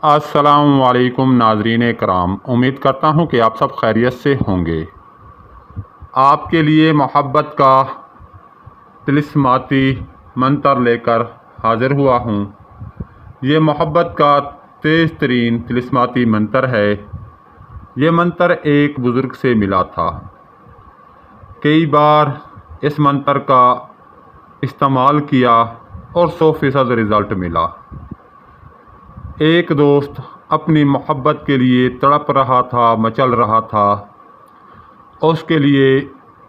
अस्सलाम वालेकुम नाज़रीन कराम, उम्मीद करता हूँ कि आप सब खैरियत से होंगे। आपके लिए मोहब्बत का तिलिस्माती मंतर लेकर हाज़िर हुआ हूँ। ये मोहब्बत का तेज़ तरीन तिलिस्माती मंतर है। ये मंतर एक बुज़ुर्ग से मिला था। कई बार इस मंतर का इस्तेमाल किया और 100% रिज़ल्ट मिला। एक दोस्त अपनी मोहब्बत के लिए तड़प रहा था, मचल रहा था। उसके लिए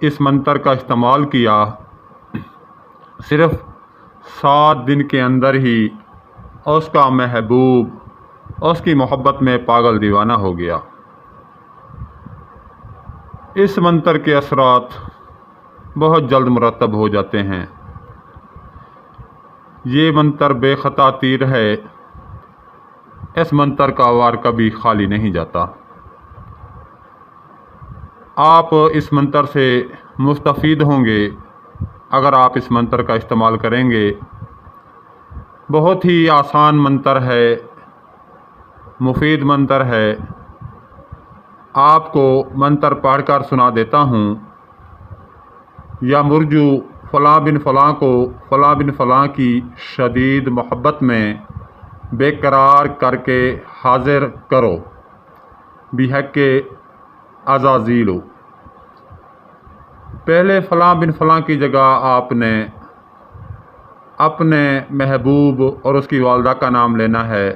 इस मंतर का इस्तेमाल किया। सिर्फ़ 7 दिन के अंदर ही उसका महबूब उसकी मोहब्बत में पागल दीवाना हो गया। इस मंतर के असरात बहुत जल्द मुरतब हो जाते हैं। ये मंतर बेखता तीर है। इस मंतर का वार कभी खाली नहीं जाता। आप इस मंतर से मुस्तफ़ीद होंगे अगर आप इस मंतर का इस्तेमाल करेंगे। बहुत ही आसान मंतर है, मुफीद मंतर है। आपको मंतर पढ़कर सुना देता हूँ। या मुरजू फ़लाँ बिन फ़लाँ को फ़लाँ बिन फ़लाँ की शदीद मोहब्बत में बेकरार करके हाज़िर करो बिहक़्क़े अज़ाज़ीलो। पहले फ़लाँ बिन फ़लाँ की जगह आपने अपने महबूब और उसकी वालदा का नाम लेना है।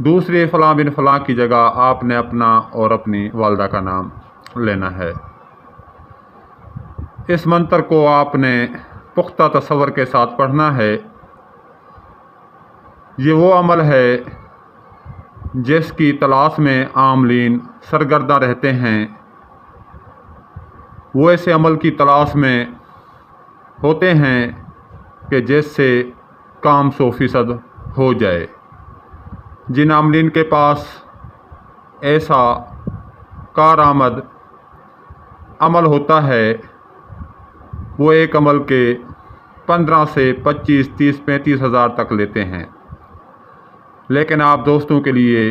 दूसरे फ़लाँ बिन फ़लाँ की जगह आपने अपना और अपनी वालदा का नाम लेना है। इस मंतर को आपने पुख्ता तसव्वुर के साथ पढ़ना है। ये वो अमल है जिसकी तलाश में आमलीन सरगर्दा रहते हैं। वो ऐसे अमल की तलाश में होते हैं कि जिससे काम 100% हो जाए। जिन आमलीन के पास ऐसा कारआमद अमल होता है वो एक अमल के 15 से 25, 30, 35 हज़ार तक लेते हैं। लेकिन आप दोस्तों के लिए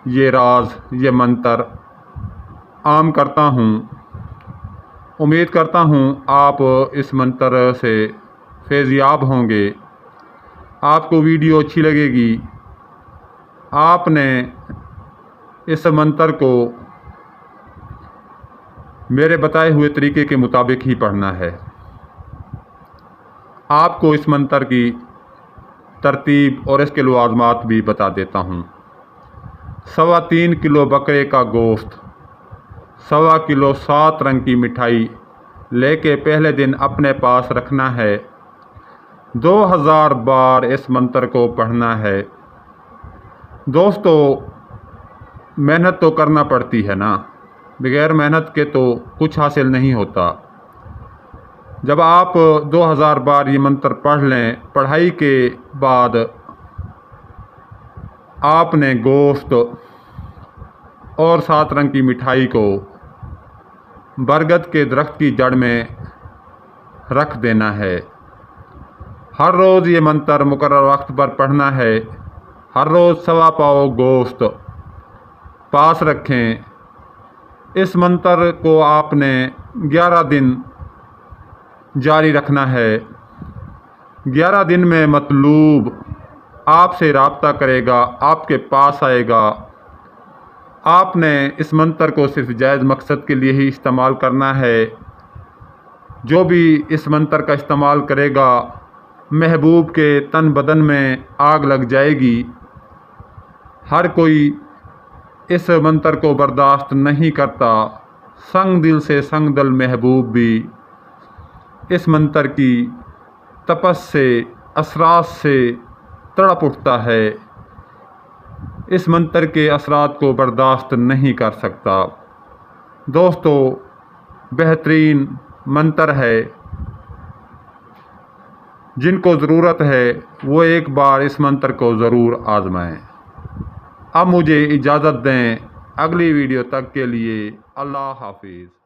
ये राज, ये मंतर आम करता हूँ। उम्मीद करता हूँ आप इस मंतर से फैज़याब होंगे। आपको वीडियो अच्छी लगेगी। आपने इस मंतर को मेरे बताए हुए तरीके के मुताबिक ही पढ़ना है। आपको इस मंतर की तरतीब और इसके लवाज़मात भी बता देता हूँ। 3.25 किलो बकरे का गोश्त, 1.25 किलो 7 रंग की मिठाई लेके पहले दिन अपने पास रखना है। 2000 बार इस मंतर को पढ़ना है। दोस्तों, मेहनत तो करना पड़ती है ना, बगैर मेहनत के तो कुछ हासिल नहीं होता। जब आप 2000 बार ये मंत्र पढ़ लें, पढ़ाई के बाद आपने गोश्त और 7 रंग की मिठाई को बरगद के दरख्त की जड़ में रख देना है। हर रोज़ ये मंत्र मुकर्रर वक्त पर पढ़ना है। हर रोज़ 1.25 पाव गोश्त पास रखें। इस मंत्र को आपने 11 दिन जारी रखना है। 11 दिन में मतलूब आपसे राब्ता करेगा, आपके पास आएगा। आपने इस मंत्र को सिर्फ जायज़ मकसद के लिए ही इस्तेमाल करना है। जो भी इस मंत्र का इस्तेमाल करेगा महबूब के तन बदन में आग लग जाएगी। हर कोई इस मंत्र को बर्दाश्त नहीं करता। संग दिल से संग दिल महबूब भी इस मंत्र की तपस से, असरात से तड़प उठता है। इस मंत्र के असरात को बर्दाश्त नहीं कर सकता। दोस्तों, बेहतरीन मंत्र है। जिनको ज़रूरत है वो एक बार इस मंत्र को ज़रूर आज़माएं। अब मुझे इजाज़त दें। अगली वीडियो तक के लिए अल्लाह हाफिज़।